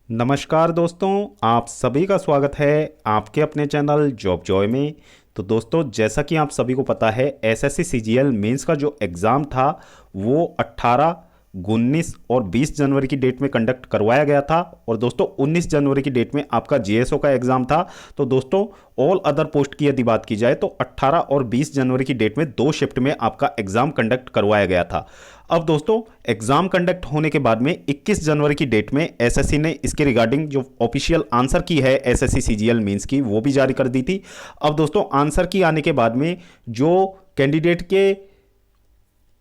नमस्कार दोस्तों, आप सभी का स्वागत है आपके अपने चैनल जॉब जॉय में। तो दोस्तों, जैसा कि आप सभी को पता है, एसएससी सीजीएल मेंस का जो एग्ज़ाम था वो 18, 19 और 20 जनवरी की डेट में कंडक्ट करवाया गया था। और दोस्तों 19 जनवरी की डेट में आपका जीएसओ का एग्ज़ाम था। तो दोस्तों ऑल अदर पोस्ट की यदि बात की जाए तो 18 और 20 जनवरी की डेट में 2 शिफ्ट में आपका एग्ज़ाम कंडक्ट करवाया गया था। अब दोस्तों एग्ज़ाम कंडक्ट होने के बाद में 21 जनवरी की डेट में एसएससी ने इसके रिगार्डिंग जो ऑफिशियल आंसर की है एसएससी सीजीएल मेंस की, वो भी जारी कर दी थी। अब दोस्तों आंसर की आने के बाद में जो कैंडिडेट के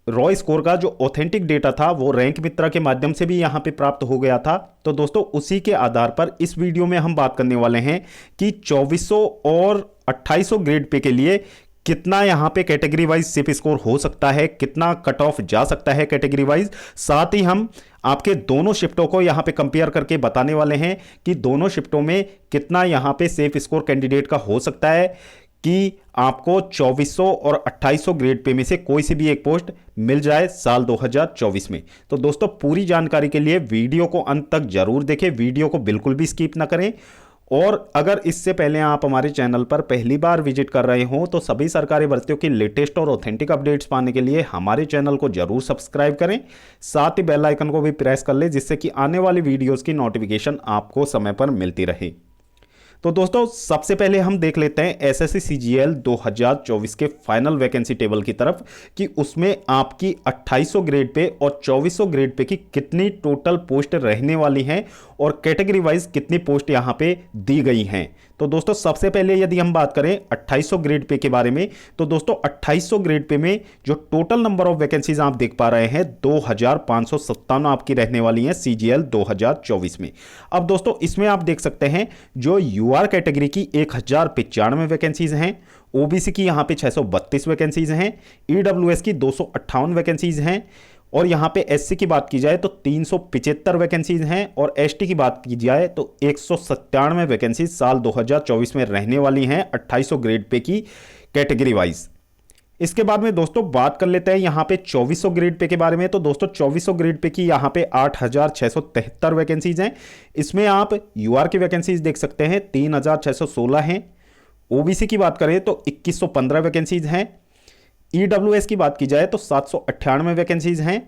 रॉ स्कोर का जो ऑथेंटिक डेटा था वो रैंक मित्रा के माध्यम से भी यहाँ पे प्राप्त हो गया था। तो दोस्तों उसी के आधार पर इस वीडियो में हम बात करने वाले हैं कि 2400 और 2800 ग्रेड पे के लिए कितना यहाँ पे कैटेगरी वाइज सिप स्कोर हो सकता है, कितना कट ऑफ जा सकता है कैटेगरी वाइज। साथ ही हम आपके दोनों शिफ्टों को यहाँ पे कंपेयर करके बताने वाले हैं कि दोनों शिफ्टों में कितना यहाँ पे सेफ स्कोर कैंडिडेट का हो सकता है कि आपको 2400 और 2800 ग्रेड पे में से कोई सी भी एक पोस्ट मिल जाए साल 2024 में। तो दोस्तों पूरी जानकारी के लिए वीडियो को अंत तक जरूर देखें, वीडियो को बिल्कुल भी स्किप ना करें। और अगर इससे पहले आप हमारे चैनल पर पहली बार विजिट कर रहे हो तो सभी सरकारी भर्तियों की लेटेस्ट और ऑथेंटिक अपडेट्स पाने के लिए हमारे चैनल को जरूर सब्सक्राइब करें। साथ ही बेल आइकन को भी प्रेस कर लें जिससे कि आने वाली वीडियोस की नोटिफिकेशन आपको समय पर मिलती रहे। तो दोस्तों सबसे पहले हम देख लेते हैं एसएससी सीजीएल 2024 के फाइनल वैकेंसी टेबल की तरफ कि उसमें आपकी 2800 ग्रेड पे और 2400 ग्रेड पे की कितनी टोटल पोस्ट रहने वाली हैं और कैटेगरी वाइज कितनी पोस्ट यहां पे दी गई हैं। तो दोस्तों सबसे पहले यदि हम बात करें 2800 ग्रेड पे के बारे में, तो दोस्तों 2800 ग्रेड पे में जो टोटल नंबर ऑफ वैकेंसीज आप देख पा रहे हैं 2557 आपकी रहने वाली हैं सीजीएल 2024 में। अब दोस्तों इसमें आप देख सकते हैं जो यूआर कैटेगरी की 1095 वैकेंसीज हैं, ओबीसी की यहां पे 632 वैकेंसीज हैं, ईडब्ल्यूएस की 258 वैकेंसीज हैं, और यहाँ पे एससी की बात की जाए तो 375 वैकेंसीज हैं, और एसटी की बात की जाए तो 197 वैकेंसीज साल 2024 में रहने वाली हैं 2800 ग्रेड पे की कैटेगरी वाइज। इसके बाद में दोस्तों बात कर लेते हैं यहाँ पे 2400 ग्रेड पे के बारे में। तो दोस्तों 2400 ग्रेड पे की यहाँ पे 8673 वैकेंसीज हैं। इसमें आप यूआर की वैकेंसीज देख सकते हैं 3616 हैं। ओबीसी की बात करें तो 2115 वैकेंसीज हैं। ईडब्ल्यूएस की बात की जाए तो 798 वैकेंसीज हैं।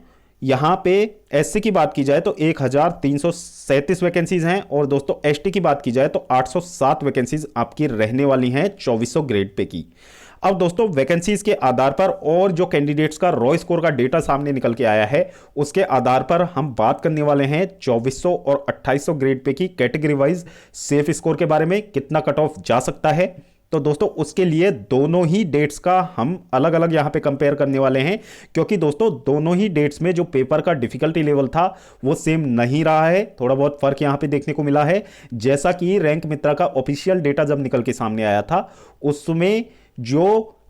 यहाँ पे एससी की बात की जाए तो 1337 वैकेंसीज हैं, और दोस्तों एसटी की बात की जाए तो 807 वैकेंसीज आपकी रहने वाली हैं 2400 ग्रेड पे की। अब दोस्तों वैकेंसीज के आधार पर और जो कैंडिडेट्स का रॉ स्कोर का डेटा सामने निकल के आया है उसके आधार पर हम बात करने वाले हैं 2400 और 2800 ग्रेड पे की कैटेगरी वाइज सेफ स्कोर के बारे में, कितना कट ऑफ जा सकता है। तो दोस्तों उसके लिए दोनों ही डेट्स का हम अलग अलग यहां पे कंपेयर करने वाले हैं, क्योंकि दोस्तों दोनों ही डेट्स में जो पेपर का डिफिकल्टी लेवल था वो सेम नहीं रहा है, थोड़ा बहुत फर्क यहां पे देखने को मिला है। जैसा कि रैंक मित्रा का ऑफिशियल डेटा जब निकल के सामने आया था उसमें जो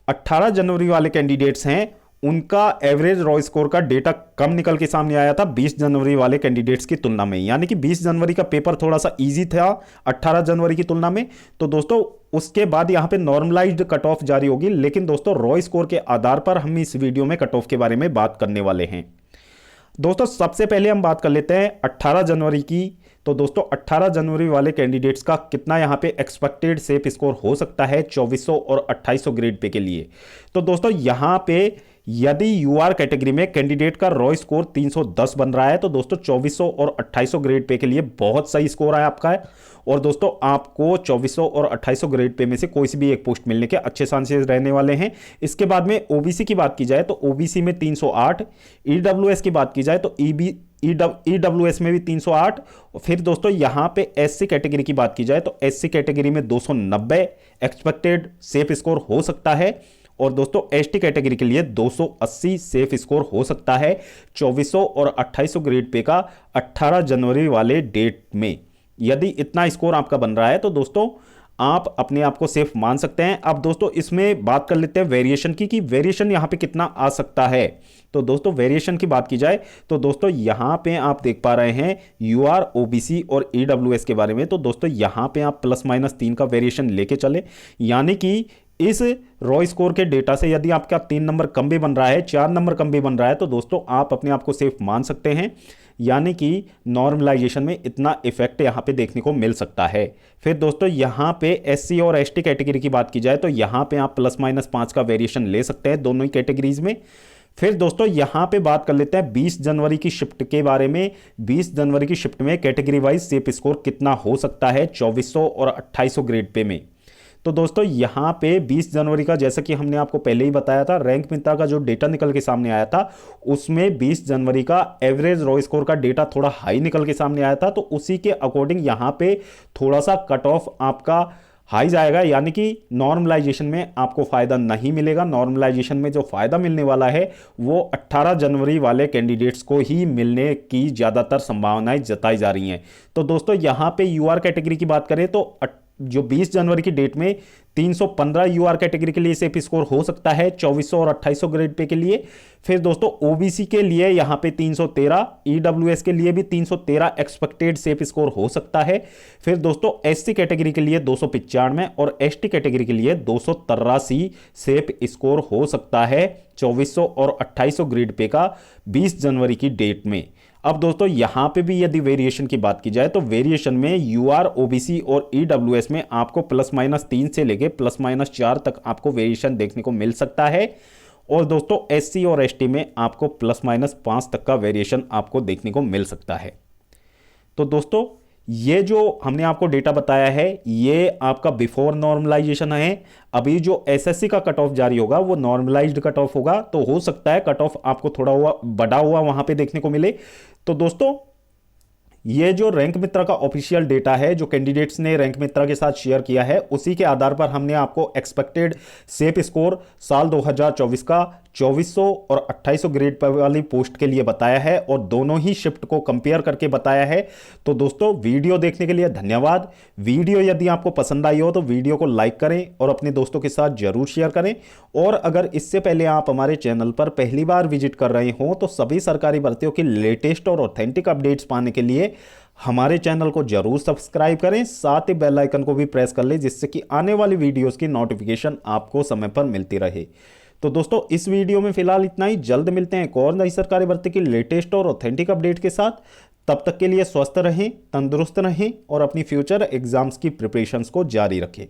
18 जनवरी वाले कैंडिडेट्स हैं उनका एवरेज रॉ स्कोर का डेटा कम निकल के सामने आया था 20 जनवरी वाले कैंडिडेट्स की तुलना में, यानी कि 20 जनवरी का पेपर थोड़ा सा इजी था 18 जनवरी की तुलना में। तो दोस्तों उसके बाद यहां पे नॉर्मलाइज्ड कट ऑफ जारी होगी, लेकिन दोस्तों रॉ स्कोर के आधार पर हम इस वीडियो में कट ऑफ के बारे में बात करने वाले हैं। दोस्तों सबसे पहले हम बात कर लेते हैं 18 जनवरी की। तो दोस्तों 18 जनवरी वाले कैंडिडेट्स का कितना यहाँ पे एक्सपेक्टेड सेफ स्कोर हो सकता है 2400 और 2800 ग्रेड पे के लिए। तो दोस्तों यहाँ पे यदि यूआर कैटेगरी में कैंडिडेट का रॉ स्कोर 310 बन रहा है तो दोस्तों 2400 और 2800 ग्रेड पे के लिए बहुत सही स्कोर है आपका है। और दोस्तों आपको 2400 और 2800 ग्रेड पे में से कोई सी भी एक पोस्ट मिलने के अच्छे चांसेस रहने वाले हैं। इसके बाद में ओबीसी की बात की जाए तो ओबीसी में 308, ईडब्ल्यूएस की बात की जाए तो ईडब्ल्यूएस में भी 308। फिर दोस्तों यहां पे एससी कैटेगरी की बात की जाए तो एससी कैटेगरी में 290 एक्सपेक्टेड सेफ स्कोर हो सकता है, और दोस्तों एसटी कैटेगरी के लिए 280 सेफ स्कोर हो सकता है 2400 और 2800 ग्रेड पे का 18 जनवरी वाले डेट में। यदि इतना स्कोर आपका बन रहा है तो दोस्तों आप अपने आप को सेफ मान सकते हैं। अब दोस्तों इसमें बात कर लेते हैं वेरिएशन की कि वेरिएशन यहां पे कितना आ सकता है। तो दोस्तों वेरिएशन की बात की जाए तो दोस्तों यहां पे आप देख पा रहे हैं यूआर, ओबीसी और ईडब्ल्यूएस के बारे में। तो दोस्तों यहां पे आप +-3 का वेरिएशन लेके चले, यानी कि इस रॉ स्कोर के डेटा से यदि आपका 3 नंबर कम भी बन रहा है, 4 नंबर कम भी बन रहा है, तो दोस्तों आप अपने आप को सेफ मान सकते हैं। यानी कि नॉर्मलाइजेशन में इतना इफेक्ट यहाँ पे देखने को मिल सकता है। फिर दोस्तों यहाँ पे एससी और एसटी कैटेगरी की बात की जाए तो यहाँ पे आप +- 5 का वेरिएशन ले सकते हैं दोनों ही कैटेगरीज में। फिर दोस्तों यहाँ पे बात कर लेते हैं 20 जनवरी की शिफ्ट के बारे में। 20 जनवरी की शिफ्ट में कैटेगरी वाइज सेप स्कोर कितना हो सकता है 2400 और 2800 ग्रेड पे में। तो दोस्तों यहाँ पे 20 जनवरी का, जैसा कि हमने आपको पहले ही बताया था, रैंक मित्रा का जो डेटा निकल के सामने आया था उसमें 20 जनवरी का एवरेज रॉ स्कोर का डेटा थोड़ा हाई निकल के सामने आया था। तो उसी के अकॉर्डिंग यहाँ पे थोड़ा सा कट ऑफ आपका हाई जाएगा, यानी कि नॉर्मलाइजेशन में आपको फायदा नहीं मिलेगा। नॉर्मलाइजेशन में जो फायदा मिलने वाला है वो 18 जनवरी वाले कैंडिडेट्स को ही मिलने की ज़्यादातर संभावनाएं जताई जा रही हैं। तो दोस्तों यहाँ पे यूआर कैटेगरी की बात करें तो जो 20 जनवरी की डेट में 315 यूआर कैटेगरी के लिए सेप स्कोर हो सकता है 2400 और 2800 ग्रेड पे के लिए। फिर दोस्तों ओबीसी के लिए यहाँ पे 313, ईडब्ल्यूएस के लिए भी 313 एक्सपेक्टेड सेप स्कोर हो सकता है। फिर दोस्तों एससी कैटेगरी के लिए 295 और एसटी कैटेगरी के लिए 283 सेप स्कोर हो सकता है 2400 और 2800 ग्रेड पे का 20 जनवरी की डेट में। अब दोस्तों यहां पे भी यदि वेरिएशन की बात की जाए तो वेरिएशन में यूआर, ओबीसी और ईडब्ल्यूएस में आपको +- 3 से लेके +- 4 तक आपको वेरिएशन देखने को मिल सकता है। और दोस्तों एससी और एसटी में आपको +- 5 तक का वेरिएशन आपको देखने को मिल सकता है। तो दोस्तों ये जो हमने आपको डेटा बताया है ये आपका बिफोर नॉर्मलाइजेशन है। अभी जो एसएससी का कट ऑफ जारी होगा वो नॉर्मलाइज्ड कट ऑफ होगा, तो हो सकता है कट ऑफ आपको थोड़ा हुआ बढ़ा हुआ वहां पे देखने को मिले। तो दोस्तों ये जो रैंक मित्रा का ऑफिशियल डेटा है जो कैंडिडेट्स ने रैंक मित्रा के साथ शेयर किया है उसी के आधार पर हमने आपको एक्सपेक्टेड सेप स्कोर साल 2024 का 2400 और 2800 ग्रेड पर वाली पोस्ट के लिए बताया है और दोनों ही शिफ्ट को कंपेयर करके बताया है। तो दोस्तों वीडियो देखने के लिए धन्यवाद। वीडियो यदि आपको पसंद आई हो तो वीडियो को लाइक करें और अपने दोस्तों के साथ जरूर शेयर करें। और अगर इससे पहले आप हमारे चैनल पर पहली बार विजिट कर रहे हो तो सभी सरकारी भर्तियों की लेटेस्ट और ऑथेंटिक अपडेट्स पाने के लिए हमारे चैनल को जरूर सब्सक्राइब करें, साथ ही बेल आइकन को भी प्रेस कर लें जिससे कि आने वाली वीडियोस की नोटिफिकेशन आपको समय पर मिलती रहे। तो दोस्तों इस वीडियो में फिलहाल इतना ही। जल्द मिलते हैं एक और नई सरकारी भर्ती की लेटेस्ट और ऑथेंटिक अपडेट के साथ। तब तक के लिए स्वस्थ रहें, तंदुरुस्त रहें और अपनी फ्यूचर एग्जाम्स की प्रिपरेशंस को जारी रखें।